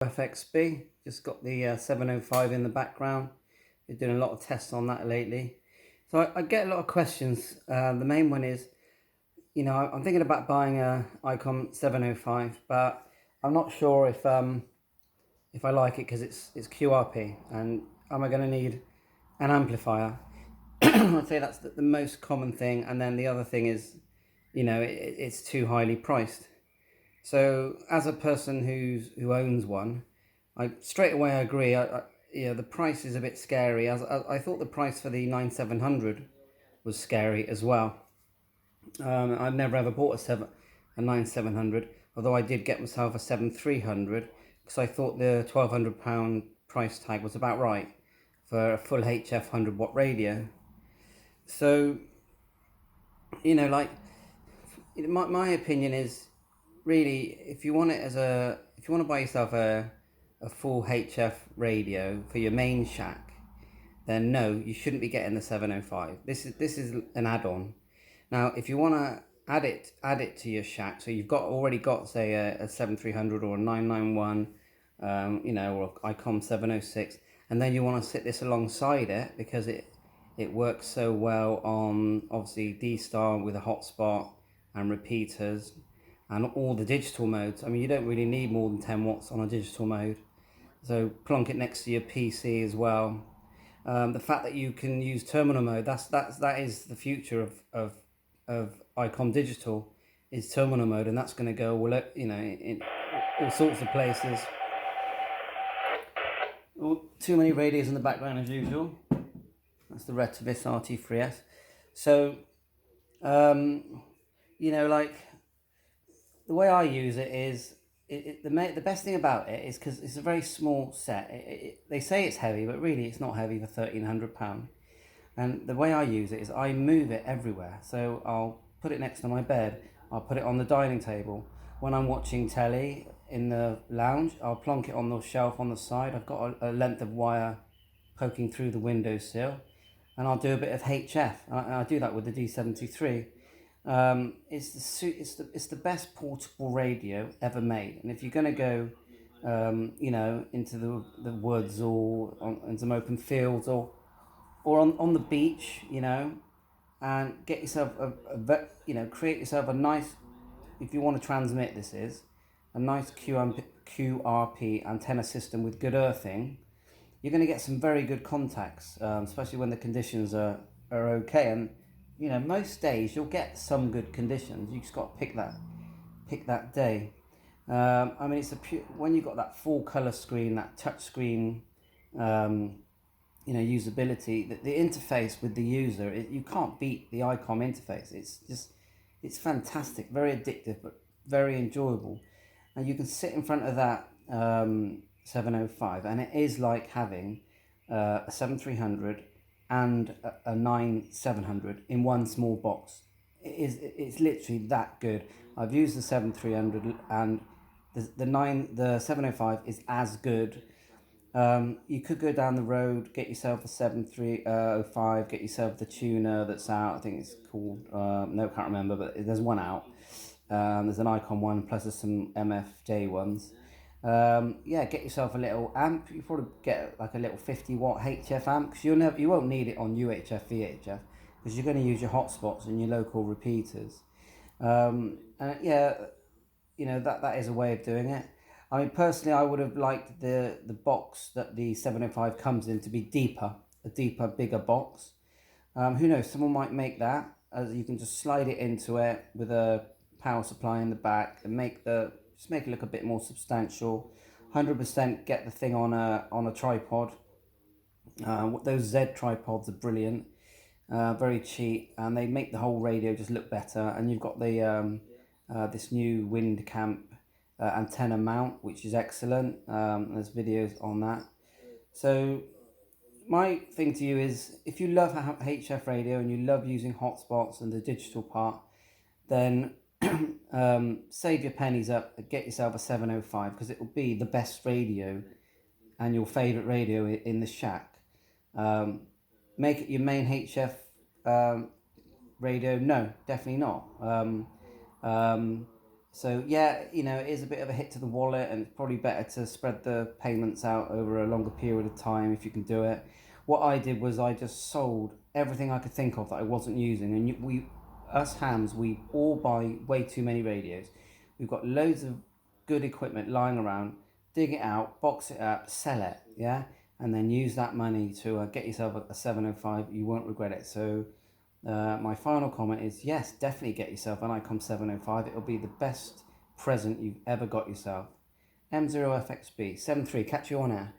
FXB, just got the 705 in the background. Been doing a lot of tests on that lately. So I get a lot of questions. The main one is, I'm thinking about buying a Icom 705, but I'm not sure if I like it because it's QRP, and am I going to need an amplifier? I'd say that's the most common thing, and then the other thing is, it's too highly priced. So as a person who owns one, I straight away agree. The price is a bit scary. As I thought the price for the 9700 was scary as well. I've never ever bought a 9700, although I did get myself a 7300 because I thought the £1,200 price tag was about right for a full HF 100 watt radio. So, my opinion is, really, if you want to buy yourself a full HF radio for your main shack, then no, you shouldn't be getting the 705. This is an add-on. Now, if you want to add it to your shack, so you've already got say a 7300 or a 991, or Icom 706, and then you want to sit this alongside it because it works so well on obviously D-Star with a hotspot and repeaters and all the digital modes. I mean, you don't really need more than 10 watts on a digital mode. So plonk it next to your PC as well. The fact that you can use terminal mode, that is the future of Icom Digital, is terminal mode, and that's going to go in all sorts of places. Too many radios in the background as usual. That's the Retrovis RT3S. So, the way I use it is, the best thing about it is because it's a very small set. They say it's heavy, but really it's not heavy for £1,300. And the way I use it is I move it everywhere. So I'll put it next to my bed. I'll put it on the dining table. When I'm watching telly in the lounge, I'll plonk it on the shelf on the side. I've got a length of wire poking through the windowsill, and I'll do a bit of HF. I do that with the D73. It's the best portable radio ever made. And if you're going to go, into the woods or in some open fields or on the beach, and get yourself create yourself a nice, if you want to transmit, this is a nice QRP antenna system with good earthing, you're going to get some very good contacts, especially when the conditions are okay. And most days you'll get some good conditions. You just got to pick that day. I mean, when you've got that full color screen, that touch screen, usability, the interface with the user, you can't beat the Icom interface. It's fantastic, very addictive, but very enjoyable. And you can sit in front of that 705, and it is like having a 7300 and a 9700 in one small box. It's literally that good. I've used the 7300, and the 705 is as good. You could go down the road, get yourself a 7305, get yourself the tuner that's out. I think it's called, no, can't remember, but there's one out. There's an Icon one, plus there's some MFJ ones. Get yourself a little amp. You probably get like a little 50 watt HF amp, because you won't need it on UHF, VHF, because you're going to use your hotspots and your local repeaters. That is a way of doing it. I mean, personally, I would have liked the box that the 705 comes in to be a deeper, bigger box. Who knows? Someone might make that, as you can just slide it into it with a power supply in the back and just make it look a bit more substantial. 100% get the thing on a tripod. Those Z tripods are brilliant, very cheap, and they make the whole radio just look better. And you've got the this new wind camp antenna mount, which is excellent. There's videos on that. So my thing to you is, if you love HF radio and you love using hotspots and the digital part, then save your pennies up and get yourself a 705, because it will be the best radio and your favourite radio in the shack. Make it your main HF radio? No, definitely not. So yeah, you know, it is a bit of a hit to the wallet, and it's probably better to spread the payments out over a longer period of time if you can do it. What I did was I just sold everything I could think of that I wasn't using, and us hams, we all buy way too many radios. We've got loads of good equipment lying around. Dig it out, box it up, sell it, yeah, and then use that money to get yourself a 705. You won't regret it. So my final comment is yes, definitely get yourself an Icom 705. It'll be the best present you've ever got yourself. M0FXB 73. Catch you on air.